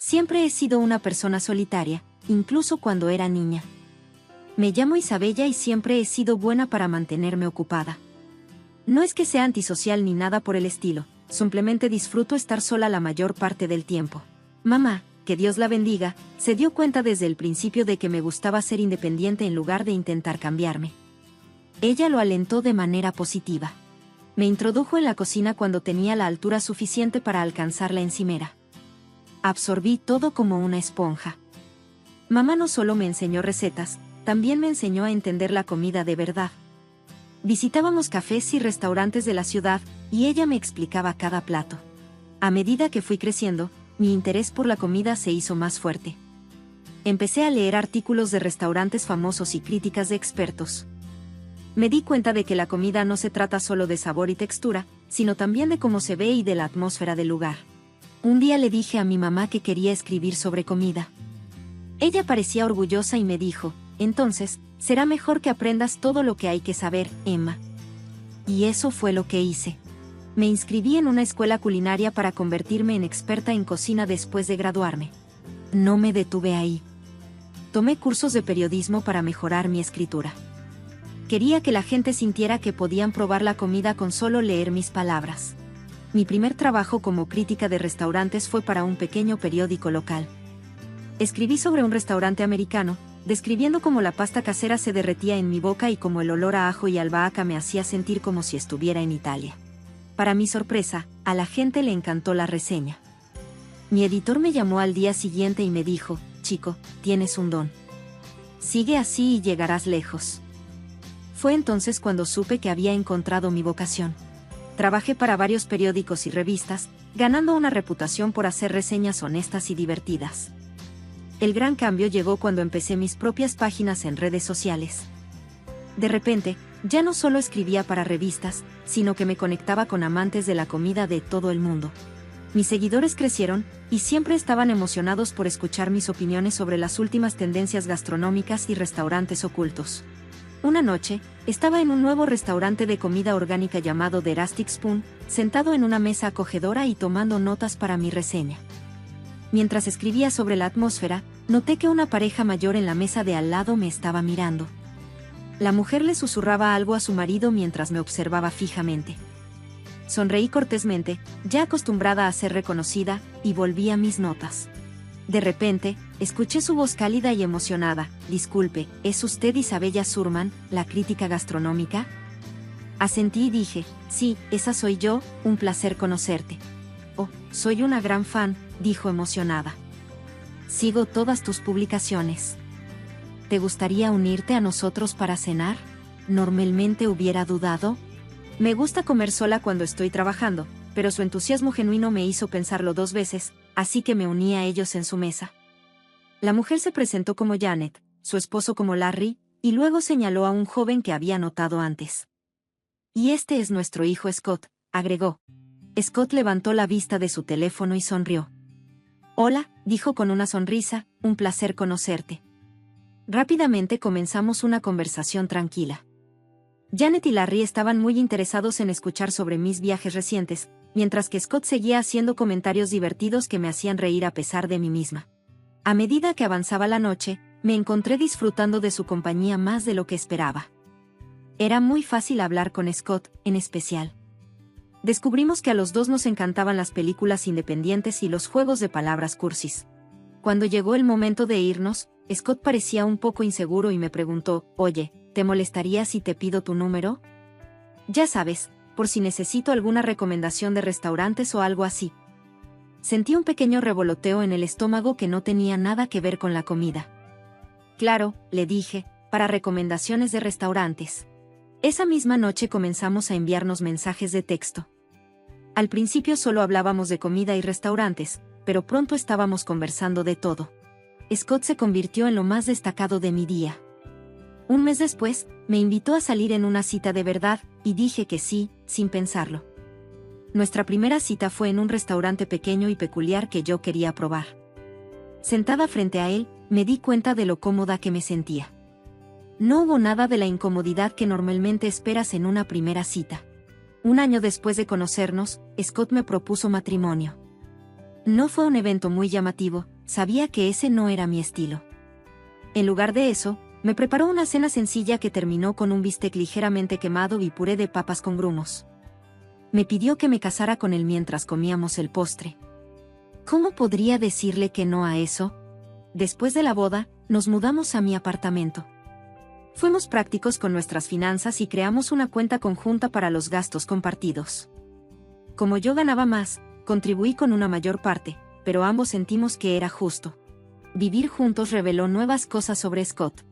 Siempre he sido una persona solitaria, incluso cuando era niña. Me llamo Isabella y siempre he sido buena para mantenerme ocupada. No es que sea antisocial ni nada por el estilo, simplemente disfruto estar sola la mayor parte del tiempo. Mamá, que Dios la bendiga, se dio cuenta desde el principio de que me gustaba ser independiente en lugar de intentar cambiarme. Ella lo alentó de manera positiva. Me introdujo en la cocina cuando tenía la altura suficiente para alcanzar la encimera. Absorbí todo como una esponja. Mamá no solo me enseñó recetas, también me enseñó a entender la comida de verdad. Visitábamos cafés y restaurantes de la ciudad, y ella me explicaba cada plato. A medida que fui creciendo, mi interés por la comida se hizo más fuerte. Empecé a leer artículos de restaurantes famosos y críticas de expertos. Me di cuenta de que la comida no se trata solo de sabor y textura, sino también de cómo se ve y de la atmósfera del lugar. Un día le dije a mi mamá que quería escribir sobre comida. Ella parecía orgullosa y me dijo, entonces, será mejor que aprendas todo lo que hay que saber, Emma. Y eso fue lo que hice. Me inscribí en una escuela culinaria para convertirme en experta en cocina después de graduarme. No me detuve ahí. Tomé cursos de periodismo para mejorar mi escritura. Quería que la gente sintiera que podían probar la comida con solo leer mis palabras. Mi primer trabajo como crítica de restaurantes fue para un pequeño periódico local. Escribí sobre un restaurante americano, describiendo cómo la pasta casera se derretía en mi boca y cómo el olor a ajo y albahaca me hacía sentir como si estuviera en Italia. Para mi sorpresa, a la gente le encantó la reseña. Mi editor me llamó al día siguiente y me dijo, chico, tienes un don. Sigue así y llegarás lejos. Fue entonces cuando supe que había encontrado mi vocación. Trabajé para varios periódicos y revistas, ganando una reputación por hacer reseñas honestas y divertidas. El gran cambio llegó cuando empecé mis propias páginas en redes sociales. De repente, ya no solo escribía para revistas, sino que me conectaba con amantes de la comida de todo el mundo. Mis seguidores crecieron, y siempre estaban emocionados por escuchar mis opiniones sobre las últimas tendencias gastronómicas y restaurantes ocultos. Una noche, estaba en un nuevo restaurante de comida orgánica llamado The Rustic Spoon, sentado en una mesa acogedora y tomando notas para mi reseña. Mientras escribía sobre la atmósfera, noté que una pareja mayor en la mesa de al lado me estaba mirando. La mujer le susurraba algo a su marido mientras me observaba fijamente. Sonreí cortésmente, ya acostumbrada a ser reconocida, y volví a mis notas. De repente, escuché su voz cálida y emocionada. Disculpe, ¿es usted Isabella Surman, la crítica gastronómica? Asentí y dije, sí, esa soy yo, un placer conocerte. Oh, soy una gran fan, dijo emocionada. Sigo todas tus publicaciones. ¿Te gustaría unirte a nosotros para cenar? Normalmente hubiera dudado. Me gusta comer sola cuando estoy trabajando, pero su entusiasmo genuino me hizo pensarlo 2 veces, así que me uní a ellos en su mesa. La mujer se presentó como Janet, su esposo como Larry, y luego señaló a un joven que había notado antes. Y este es nuestro hijo Scott, agregó. Scott levantó la vista de su teléfono y sonrió. Hola, dijo con una sonrisa, un placer conocerte. Rápidamente comenzamos una conversación tranquila. Janet y Larry estaban muy interesados en escuchar sobre mis viajes recientes, mientras que Scott seguía haciendo comentarios divertidos que me hacían reír a pesar de mí misma. A medida que avanzaba la noche, me encontré disfrutando de su compañía más de lo que esperaba. Era muy fácil hablar con Scott, en especial. Descubrimos que a los dos nos encantaban las películas independientes y los juegos de palabras cursis. Cuando llegó el momento de irnos, Scott parecía un poco inseguro y me preguntó, oye, ¿te molestaría si te pido tu número? Ya sabes, por si necesito alguna recomendación de restaurantes o algo así. Sentí un pequeño revoloteo en el estómago que no tenía nada que ver con la comida. Claro, le dije, para recomendaciones de restaurantes. Esa misma noche comenzamos a enviarnos mensajes de texto. Al principio solo hablábamos de comida y restaurantes, pero pronto estábamos conversando de todo. Scott se convirtió en lo más destacado de mi día. Un mes después, me invitó a salir en una cita de verdad, y dije que sí, sin pensarlo. Nuestra primera cita fue en un restaurante pequeño y peculiar que yo quería probar. Sentada frente a él, me di cuenta de lo cómoda que me sentía. No hubo nada de la incomodidad que normalmente esperas en una primera cita. Un año después de conocernos, Scott me propuso matrimonio. No fue un evento muy llamativo, sabía que ese no era mi estilo. En lugar de eso, me preparó una cena sencilla que terminó con un bistec ligeramente quemado y puré de papas con grumos. Me pidió que me casara con él mientras comíamos el postre. ¿Cómo podría decirle que no a eso? Después de la boda, nos mudamos a mi apartamento. Fuimos prácticos con nuestras finanzas y creamos una cuenta conjunta para los gastos compartidos. Como yo ganaba más, contribuí con una mayor parte, pero ambos sentimos que era justo. Vivir juntos reveló nuevas cosas sobre Scott.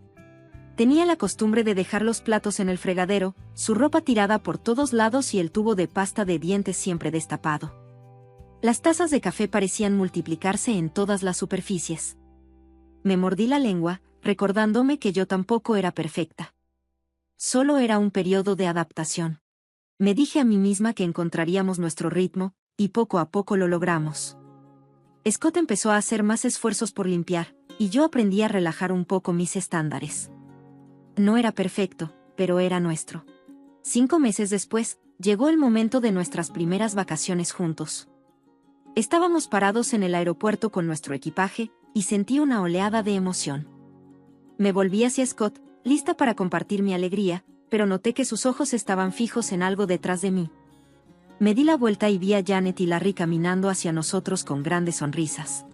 Tenía la costumbre de dejar los platos en el fregadero, su ropa tirada por todos lados y el tubo de pasta de dientes siempre destapado. Las tazas de café parecían multiplicarse en todas las superficies. Me mordí la lengua, recordándome que yo tampoco era perfecta. Solo era un periodo de adaptación. Me dije a mí misma que encontraríamos nuestro ritmo, y poco a poco lo logramos. Scott empezó a hacer más esfuerzos por limpiar, y yo aprendí a relajar un poco mis estándares. No era perfecto, pero era nuestro. 5 meses después, llegó el momento de nuestras primeras vacaciones juntos. Estábamos parados en el aeropuerto con nuestro equipaje, y sentí una oleada de emoción. Me volví hacia Scott, lista para compartir mi alegría, pero noté que sus ojos estaban fijos en algo detrás de mí. Me di la vuelta y vi a Janet y Larry caminando hacia nosotros con grandes sonrisas.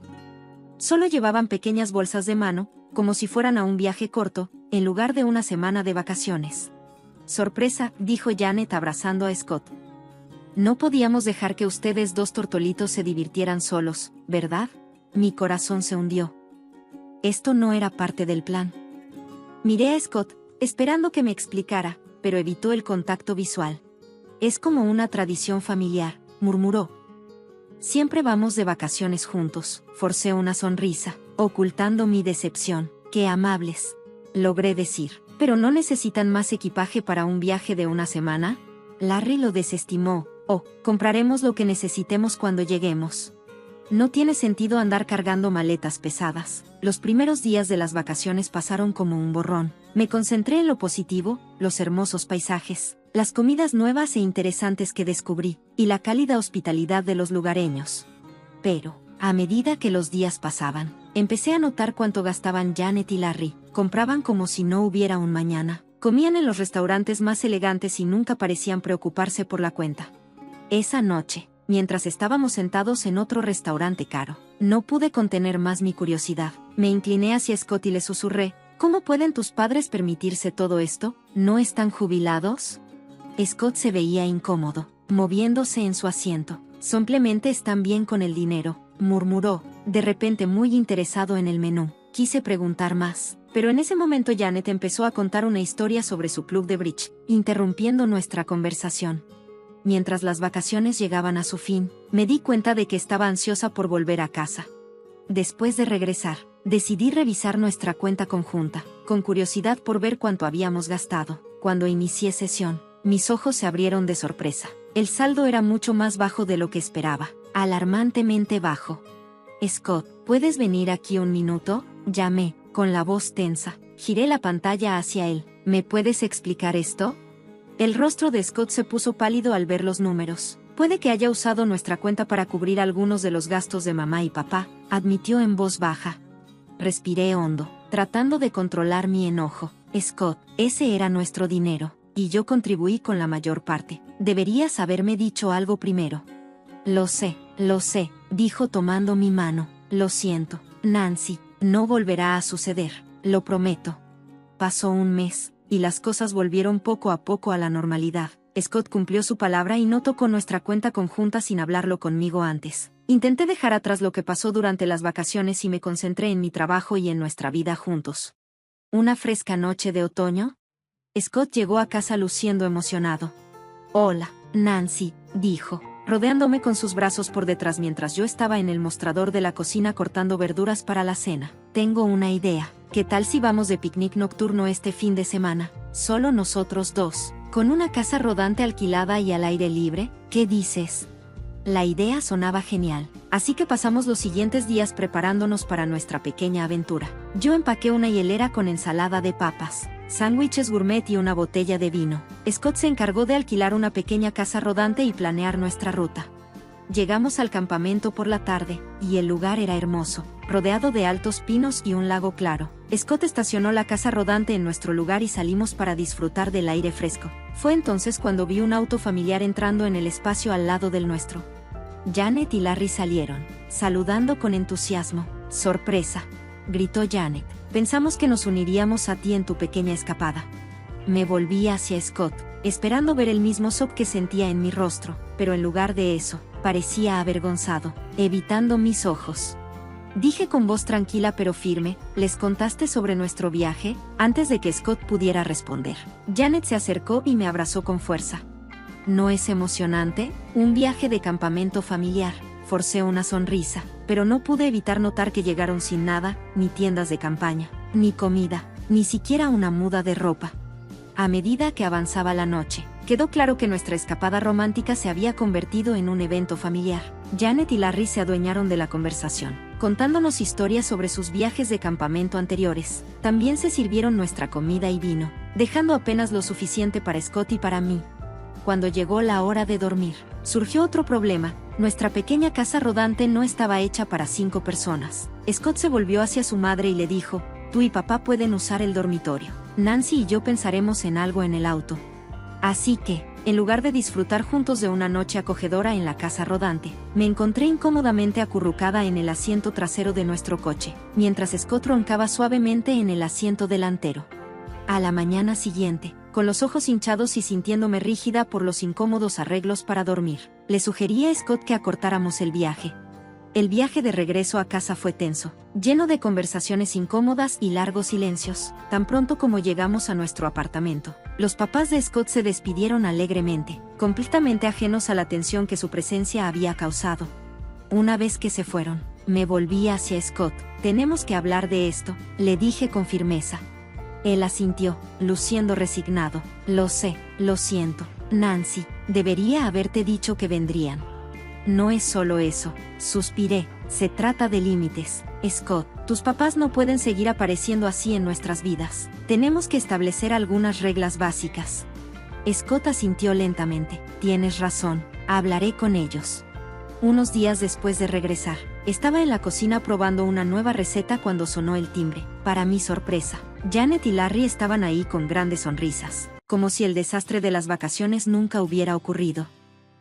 Solo llevaban pequeñas bolsas de mano, como si fueran a un viaje corto, en lugar de una semana de vacaciones. Sorpresa, dijo Janet abrazando a Scott. No podíamos dejar que ustedes dos tortolitos se divirtieran solos, ¿verdad? Mi corazón se hundió. Esto no era parte del plan. Miré a Scott, esperando que me explicara, pero evitó el contacto visual. Es como una tradición familiar, murmuró. Siempre vamos de vacaciones juntos, forcé una sonrisa, ocultando mi decepción. ¡Qué amables! Logré decir. ¿Pero no necesitan más equipaje para un viaje de una semana? Larry lo desestimó. Oh, compraremos lo que necesitemos cuando lleguemos. No tiene sentido andar cargando maletas pesadas. Los primeros días de las vacaciones pasaron como un borrón. Me concentré en lo positivo, los hermosos paisajes, las comidas nuevas e interesantes que descubrí, y la cálida hospitalidad de los lugareños. Pero, a medida que los días pasaban, empecé a notar cuánto gastaban Janet y Larry. Compraban como si no hubiera un mañana. Comían en los restaurantes más elegantes y nunca parecían preocuparse por la cuenta. Esa noche, mientras estábamos sentados en otro restaurante caro, no pude contener más mi curiosidad. Me incliné hacia Scott y le susurré, ¿cómo pueden tus padres permitirse todo esto? ¿No están jubilados? Scott se veía incómodo, moviéndose en su asiento. Simplemente están bien con el dinero, murmuró, de repente muy interesado en el menú. Quise preguntar más, pero en ese momento Janet empezó a contar una historia sobre su club de bridge, interrumpiendo nuestra conversación. Mientras las vacaciones llegaban a su fin, me di cuenta de que estaba ansiosa por volver a casa. Después de regresar, decidí revisar nuestra cuenta conjunta, con curiosidad por ver cuánto habíamos gastado. Cuando inicié sesión, mis ojos se abrieron de sorpresa. El saldo era mucho más bajo de lo que esperaba, alarmantemente bajo. Scott, ¿puedes venir aquí un minuto? Llamé, con la voz tensa. Giré la pantalla hacia él. ¿Me puedes explicar esto? El rostro de Scott se puso pálido al ver los números. Puede que haya usado nuestra cuenta para cubrir algunos de los gastos de mamá y papá, admitió en voz baja. Respiré hondo, tratando de controlar mi enojo. Scott, ese era nuestro dinero, y yo contribuí con la mayor parte. Deberías haberme dicho algo primero. Lo sé, dijo tomando mi mano. Lo siento, Nancy, no volverá a suceder, lo prometo. Pasó un mes, y las cosas volvieron poco a poco a la normalidad. Scott cumplió su palabra y no tocó nuestra cuenta conjunta sin hablarlo conmigo antes. Intenté dejar atrás lo que pasó durante las vacaciones y me concentré en mi trabajo y en nuestra vida juntos. Una fresca noche de otoño, Scott llegó a casa luciendo emocionado. Hola, Nancy, dijo, rodeándome con sus brazos por detrás mientras yo estaba en el mostrador de la cocina cortando verduras para la cena. Tengo una idea. ¿Qué tal si vamos de picnic nocturno este fin de semana? Solo nosotros dos, con una casa rodante alquilada y al aire libre. ¿Qué dices? La idea sonaba genial, así que pasamos los siguientes días preparándonos para nuestra pequeña aventura. Yo empaqué una hielera con ensalada de papas, sándwiches gourmet y una botella de vino. Scott se encargó de alquilar una pequeña casa rodante y planear nuestra ruta. Llegamos al campamento por la tarde, y el lugar era hermoso, rodeado de altos pinos y un lago claro. Scott estacionó la casa rodante en nuestro lugar y salimos para disfrutar del aire fresco. Fue entonces cuando vi un auto familiar entrando en el espacio al lado del nuestro. Janet y Larry salieron, saludando con entusiasmo. «¡Sorpresa!», gritó Janet. «Pensamos que nos uniríamos a ti en tu pequeña escapada». Me volví hacia Scott, esperando ver el mismo shock que sentía en mi rostro, pero en lugar de eso, parecía avergonzado, evitando mis ojos. Dije con voz tranquila pero firme: «¿Les contaste sobre nuestro viaje?». Antes de que Scott pudiera responder, Janet se acercó y me abrazó con fuerza. «¿No es emocionante? Un viaje de campamento familiar». Forcé una sonrisa, pero no pude evitar notar que llegaron sin nada, ni tiendas de campaña, ni comida, ni siquiera una muda de ropa. A medida que avanzaba la noche, quedó claro que nuestra escapada romántica se había convertido en un evento familiar. Janet y Larry se adueñaron de la conversación, contándonos historias sobre sus viajes de campamento anteriores. También se sirvieron nuestra comida y vino, dejando apenas lo suficiente para Scott y para mí. Cuando llegó la hora de dormir, surgió otro problema. Nuestra pequeña casa rodante no estaba hecha para 5 personas. Scott se volvió hacia su madre y le dijo: «Tú y papá pueden usar el dormitorio. Nancy y yo pensaremos en algo en el auto». Así que, en lugar de disfrutar juntos de una noche acogedora en la casa rodante, me encontré incómodamente acurrucada en el asiento trasero de nuestro coche, mientras Scott roncaba suavemente en el asiento delantero. A la mañana siguiente, con los ojos hinchados y sintiéndome rígida por los incómodos arreglos para dormir, le sugerí a Scott que acortáramos el viaje. El viaje de regreso a casa fue tenso, lleno de conversaciones incómodas y largos silencios. Tan pronto como llegamos a nuestro apartamento, los papás de Scott se despidieron alegremente, completamente ajenos a la tensión que su presencia había causado. Una vez que se fueron, me volví hacia Scott. «Tenemos que hablar de esto», le dije con firmeza. Él asintió, luciendo resignado. «Lo sé, lo siento, Nancy, debería haberte dicho que vendrían». «No es solo eso», suspiré, «se trata de límites. Scott, tus papás no pueden seguir apareciendo así en nuestras vidas. Tenemos que establecer algunas reglas básicas». Scott asintió lentamente. «Tienes razón, hablaré con ellos». Unos días después de regresar, estaba en la cocina probando una nueva receta cuando sonó el timbre. Para mi sorpresa, Janet y Larry estaban ahí con grandes sonrisas, como si el desastre de las vacaciones nunca hubiera ocurrido.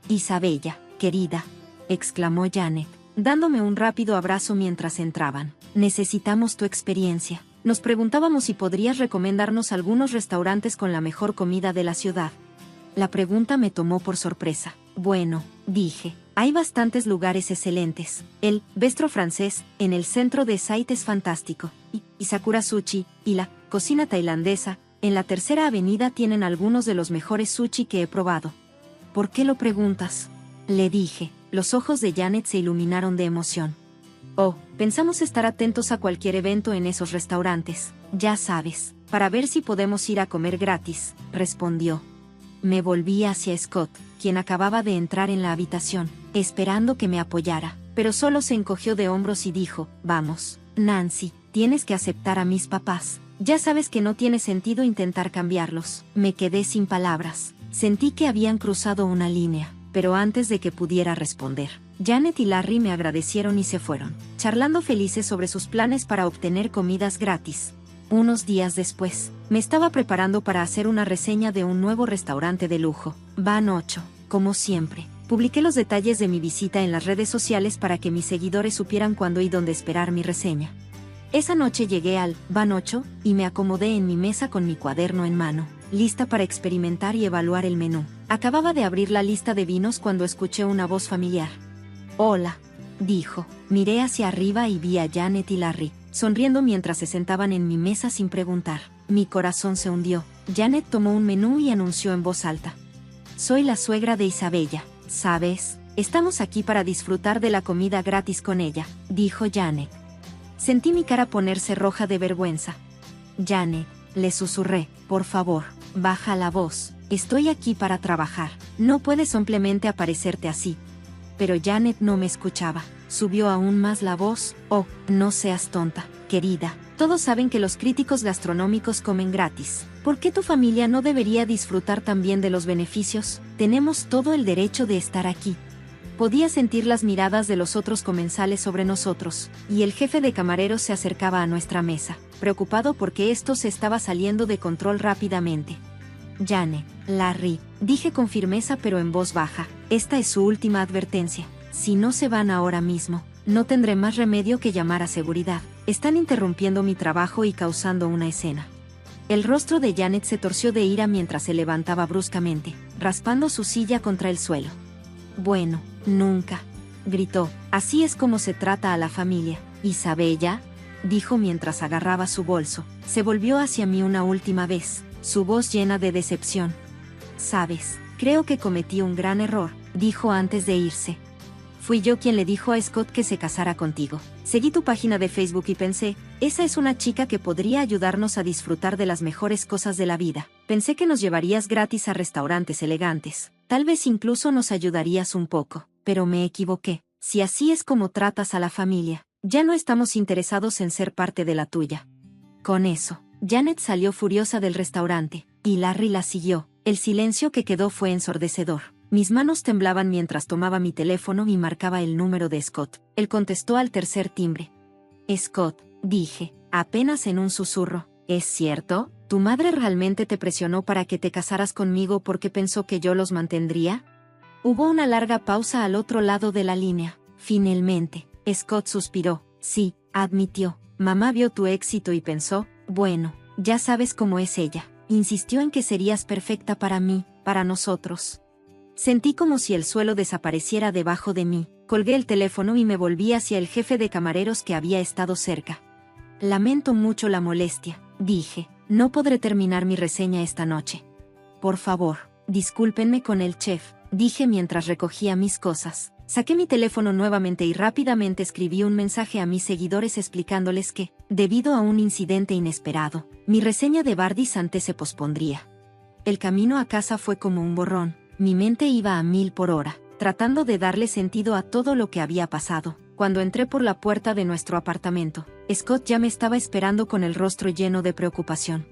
«Isabella, querida», exclamó Janet, dándome un rápido abrazo mientras entraban. «Necesitamos tu experiencia. Nos preguntábamos si podrías recomendarnos algunos restaurantes con la mejor comida de la ciudad». La pregunta me tomó por sorpresa. «Bueno», dije, «hay bastantes lugares excelentes. El Bistro francés, en el centro de Site es fantástico. Y Sakura Sushi, y la cocina tailandesa, en la Tercera Avenida tienen algunos de los mejores sushi que he probado». «¿Por qué lo preguntas?», le dije. Los ojos de Janet se iluminaron de emoción. «Oh, pensamos estar atentos a cualquier evento en esos restaurantes, ya sabes, para ver si podemos ir a comer gratis», respondió. Me volví hacia Scott, quien acababa de entrar en la habitación, esperando que me apoyara, pero solo se encogió de hombros y dijo: «Vamos, Nancy, tienes que aceptar a mis papás. Ya sabes que no tiene sentido intentar cambiarlos». Me quedé sin palabras. Sentí que habían cruzado una línea, pero antes de que pudiera responder, Janet y Larry me agradecieron y se fueron, charlando felices sobre sus planes para obtener comidas gratis. Unos días después, me estaba preparando para hacer una reseña de un nuevo restaurante de lujo, Van 8, como siempre. Publiqué los detalles de mi visita en las redes sociales para que mis seguidores supieran cuándo y dónde esperar mi reseña. Esa noche llegué al Van 8 y me acomodé en mi mesa con mi cuaderno en mano, lista para experimentar y evaluar el menú. Acababa de abrir la lista de vinos cuando escuché una voz familiar. «Hola», dijo. Miré hacia arriba y vi a Janet y Larry, sonriendo mientras se sentaban en mi mesa sin preguntar. Mi corazón se hundió. Janet tomó un menú y anunció en voz alta: «Soy la suegra de Isabella, ¿sabes? Estamos aquí para disfrutar de la comida gratis con ella», dijo Janet. Sentí mi cara ponerse roja de vergüenza. «Janet», le susurré, «por favor, baja la voz. Estoy aquí para trabajar. No puedes simplemente aparecerte así». Pero Janet no me escuchaba. Subió aún más la voz. «Oh, no seas tonta, querida. Todos saben que los críticos gastronómicos comen gratis. ¿Por qué tu familia no debería disfrutar también de los beneficios? Tenemos todo el derecho de estar aquí». Podía sentir las miradas de los otros comensales sobre nosotros, y el jefe de camareros se acercaba a nuestra mesa, preocupado porque esto se estaba saliendo de control rápidamente. Janet, Larry, dije con firmeza pero en voz baja, esta es su última advertencia. Si no se van ahora mismo, no tendré más remedio que llamar a seguridad. Están interrumpiendo mi trabajo y causando una escena. El rostro de Janet se torció de ira mientras se levantaba bruscamente, raspando su silla contra el suelo. Bueno, nunca, gritó, así es como se trata a la familia. Isabella, dijo mientras agarraba su bolso, se volvió hacia mí una última vez, su voz llena de decepción. Sabes, creo que cometí un gran error, dijo antes de irse. Fui yo quien le dijo a Scott que se casara contigo. Seguí tu página de Facebook y pensé, esa es una chica que podría ayudarnos a disfrutar de las mejores cosas de la vida. Pensé que nos llevarías gratis a restaurantes elegantes. Tal vez incluso nos ayudarías un poco, pero me equivoqué. Si así es como tratas a la familia, ya no estamos interesados en ser parte de la tuya. Con eso, Janet salió furiosa del restaurante, y Larry la siguió. El silencio que quedó fue ensordecedor. Mis manos temblaban mientras tomaba mi teléfono y marcaba el número de Scott. Él contestó al tercer timbre. Scott, dije, apenas en un susurro, ¿es cierto? ¿Tu madre realmente te presionó para que te casaras conmigo porque pensó que yo los mantendría? Hubo una larga pausa al otro lado de la línea. Finalmente, Scott suspiró. Sí, admitió. Mamá vio tu éxito y pensó, bueno, ya sabes cómo es ella. Insistió en que serías perfecta para mí, para nosotros. Sentí como si el suelo desapareciera debajo de mí. Colgué el teléfono y me volví hacia el jefe de camareros que había estado cerca. Lamento mucho la molestia, dije. No podré terminar mi reseña esta noche. Por favor, discúlpenme con el chef, dije mientras recogía mis cosas. Saqué mi teléfono nuevamente y rápidamente escribí un mensaje a mis seguidores explicándoles que, debido a un incidente inesperado, mi reseña de Bardi Santé se pospondría. El camino a casa fue como un borrón. Mi mente iba a 1000 por hora, tratando de darle sentido a todo lo que había pasado. Cuando entré por la puerta de nuestro apartamento, Scott ya me estaba esperando con el rostro lleno de preocupación.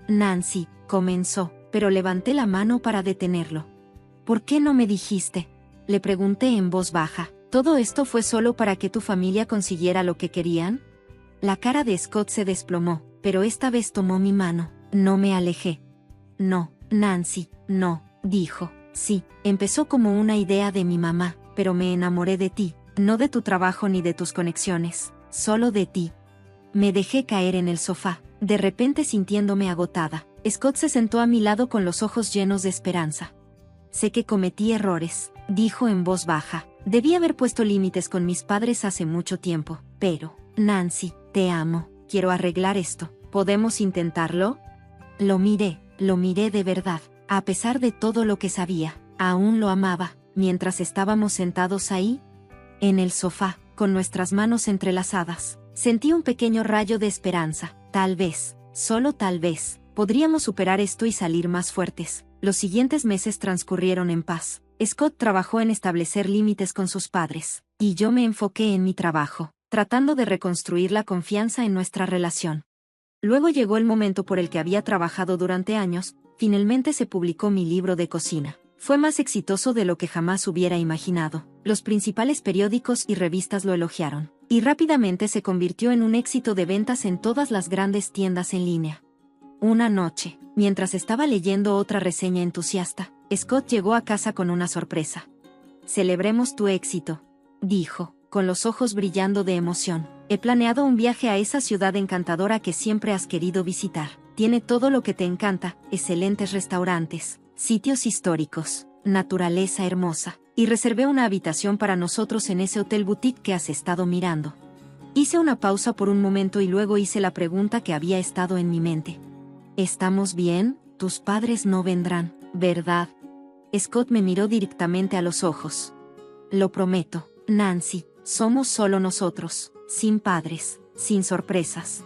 Nancy, comenzó, pero levanté la mano para detenerlo. ¿Por qué no me dijiste? Le pregunté en voz baja. ¿Todo esto fue solo para que tu familia consiguiera lo que querían? La cara de Scott se desplomó, pero esta vez tomó mi mano. No me alejé. No, Nancy, no, dijo. Sí, empezó como una idea de mi mamá, pero me enamoré de ti, no de tu trabajo ni de tus conexiones, solo de ti. Me dejé caer en el sofá, de repente sintiéndome agotada. Scott se sentó a mi lado con los ojos llenos de esperanza. Sé que cometí errores, dijo en voz baja. Debí haber puesto límites con mis padres hace mucho tiempo, pero, Nancy, te amo, quiero arreglar esto. ¿Podemos intentarlo? Lo miré de verdad. A pesar de todo lo que sabía, aún lo amaba, mientras estábamos sentados ahí, en el sofá, con nuestras manos entrelazadas. Sentí un pequeño rayo de esperanza. Tal vez, solo tal vez, podríamos superar esto y salir más fuertes. Los siguientes meses transcurrieron en paz. Scott trabajó en establecer límites con sus padres, y yo me enfoqué en mi trabajo, tratando de reconstruir la confianza en nuestra relación. Luego llegó el momento por el que había trabajado durante años. Finalmente se publicó mi libro de cocina. Fue más exitoso de lo que jamás hubiera imaginado. Los principales periódicos y revistas lo elogiaron, y rápidamente se convirtió en un éxito de ventas en todas las grandes tiendas en línea. Una noche, mientras estaba leyendo otra reseña entusiasta, Scott llegó a casa con una sorpresa. Celebremos tu éxito, dijo, con los ojos brillando de emoción. He planeado un viaje a esa ciudad encantadora que siempre has querido visitar. Tiene todo lo que te encanta, excelentes restaurantes, sitios históricos, naturaleza hermosa, y reservé una habitación para nosotros en ese hotel boutique que has estado mirando. Hice una pausa por un momento y luego hice la pregunta que había estado en mi mente. ¿Estamos bien? Tus padres no vendrán, ¿verdad? Scott me miró directamente a los ojos. Lo prometo, Nancy, somos solo nosotros, sin padres, sin sorpresas.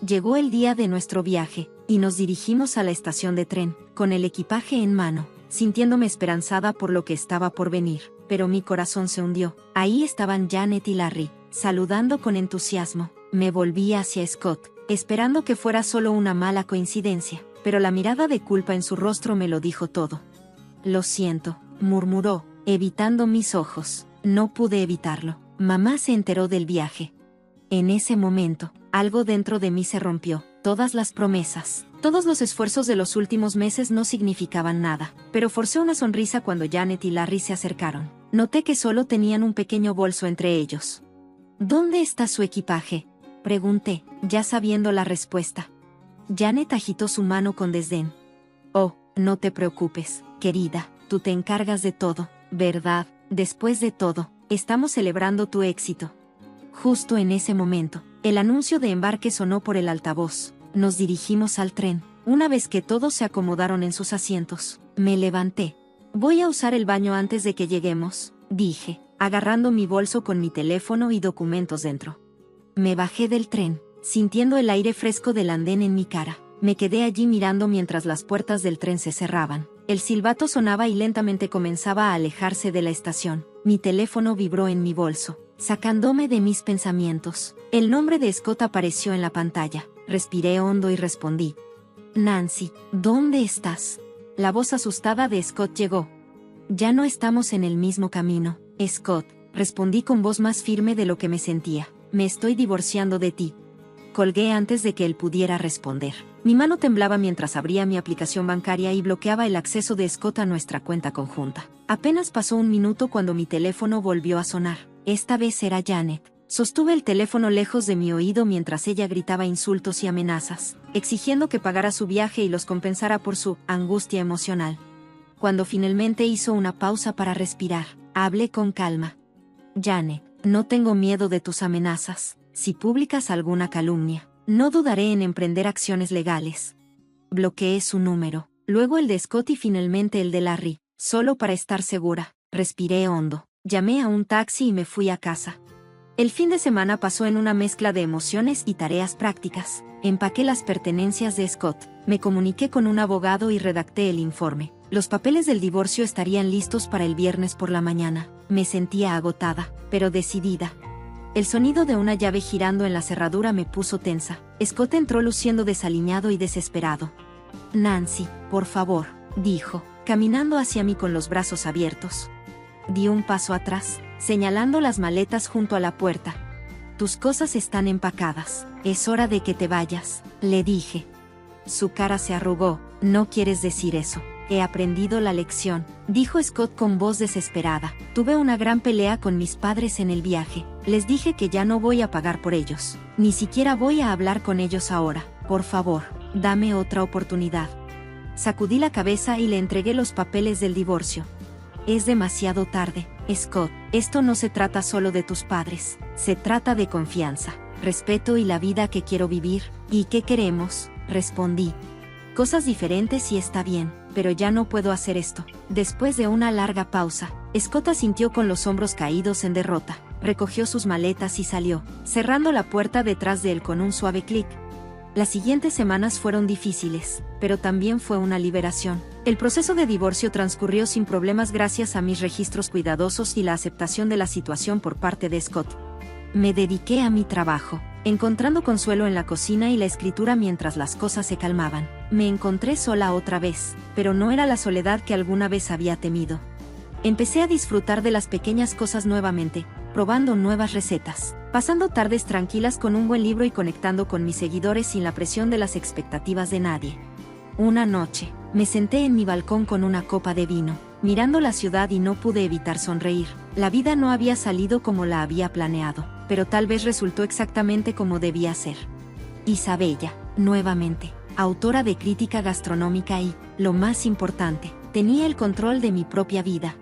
Llegó el día de nuestro viaje, y nos dirigimos a la estación de tren, con el equipaje en mano, sintiéndome esperanzada por lo que estaba por venir, pero mi corazón se hundió. Ahí estaban Janet y Larry, saludando con entusiasmo. Me volví hacia Scott, esperando que fuera solo una mala coincidencia, pero la mirada de culpa en su rostro me lo dijo todo. Lo siento, murmuró, evitando mis ojos. No pude evitarlo. Mamá se enteró del viaje. En ese momento, algo dentro de mí se rompió. Todas las promesas, todos los esfuerzos de los últimos meses no significaban nada, pero forcé una sonrisa cuando Janet y Larry se acercaron. Noté que solo tenían un pequeño bolso entre ellos. ¿Dónde está su equipaje?, pregunté, ya sabiendo la respuesta. Janet agitó su mano con desdén. Oh, no te preocupes, querida, tú te encargas de todo, ¿verdad? Después de todo, estamos celebrando tu éxito. Justo en ese momento, el anuncio de embarque sonó por el altavoz. Nos dirigimos al tren. Una vez que todos se acomodaron en sus asientos, me levanté. Voy a usar el baño antes de que lleguemos, dije, agarrando mi bolso con mi teléfono y documentos dentro. Me bajé del tren, sintiendo el aire fresco del andén en mi cara. Me quedé allí mirando mientras las puertas del tren se cerraban. El silbato sonaba y lentamente comenzaba a alejarse de la estación. Mi teléfono vibró en mi bolso, sacándome de mis pensamientos. El nombre de Scott apareció en la pantalla. Respiré hondo y respondí. Nancy, ¿dónde estás? La voz asustada de Scott llegó. Ya no estamos en el mismo camino, Scott, respondí con voz más firme de lo que me sentía. Me estoy divorciando de ti. Colgué antes de que él pudiera responder. Mi mano temblaba mientras abría mi aplicación bancaria y bloqueaba el acceso de Scott a nuestra cuenta conjunta. Apenas pasó un minuto cuando mi teléfono volvió a sonar. Esta vez era Janet. Sostuve el teléfono lejos de mi oído mientras ella gritaba insultos y amenazas, exigiendo que pagara su viaje y los compensara por su angustia emocional. Cuando finalmente hizo una pausa para respirar, hablé con calma. Janet, no tengo miedo de tus amenazas. Si publicas alguna calumnia, no dudaré en emprender acciones legales. Bloqueé su número, luego el de Scott y finalmente el de Larry, solo para estar segura. Respiré hondo, llamé a un taxi y me fui a casa. El fin de semana pasó en una mezcla de emociones y tareas prácticas. Empaqué las pertenencias de Scott, me comuniqué con un abogado y redacté el informe. Los papeles del divorcio estarían listos para el viernes por la mañana. Me sentía agotada, pero decidida. El sonido de una llave girando en la cerradura me puso tensa. Scott entró luciendo desaliñado y desesperado. Nancy, por favor, dijo, caminando hacia mí con los brazos abiertos. Di un paso atrás, señalando las maletas junto a la puerta. Tus cosas están empacadas. Es hora de que te vayas, le dije. Su cara se arrugó. No quieres decir eso. He aprendido la lección, dijo Scott con voz desesperada. Tuve una gran pelea con mis padres en el viaje. Les dije que ya no voy a pagar por ellos. Ni siquiera voy a hablar con ellos ahora. Por favor, dame otra oportunidad. Sacudí la cabeza y le entregué los papeles del divorcio. Es demasiado tarde, Scott. Esto no se trata solo de tus padres. Se trata de confianza, respeto y la vida que quiero vivir. ¿Y qué queremos?, respondí. Cosas diferentes y está bien, pero ya no puedo hacer esto. Después de una larga pausa, Scott asintió con los hombros caídos en derrota. Recogió sus maletas y salió, cerrando la puerta detrás de él con un suave clic. Las siguientes semanas fueron difíciles, pero también fue una liberación. El proceso de divorcio transcurrió sin problemas gracias a mis registros cuidadosos y la aceptación de la situación por parte de Scott. Me dediqué a mi trabajo, encontrando consuelo en la cocina y la escritura mientras las cosas se calmaban. Me encontré sola otra vez, pero no era la soledad que alguna vez había temido. Empecé a disfrutar de las pequeñas cosas nuevamente, probando nuevas recetas, pasando tardes tranquilas con un buen libro y conectando con mis seguidores sin la presión de las expectativas de nadie. Una noche, me senté en mi balcón con una copa de vino, mirando la ciudad y no pude evitar sonreír. La vida no había salido como la había planeado, pero tal vez resultó exactamente como debía ser. Isabella, nuevamente, autora de crítica gastronómica y, lo más importante, tenía el control de mi propia vida.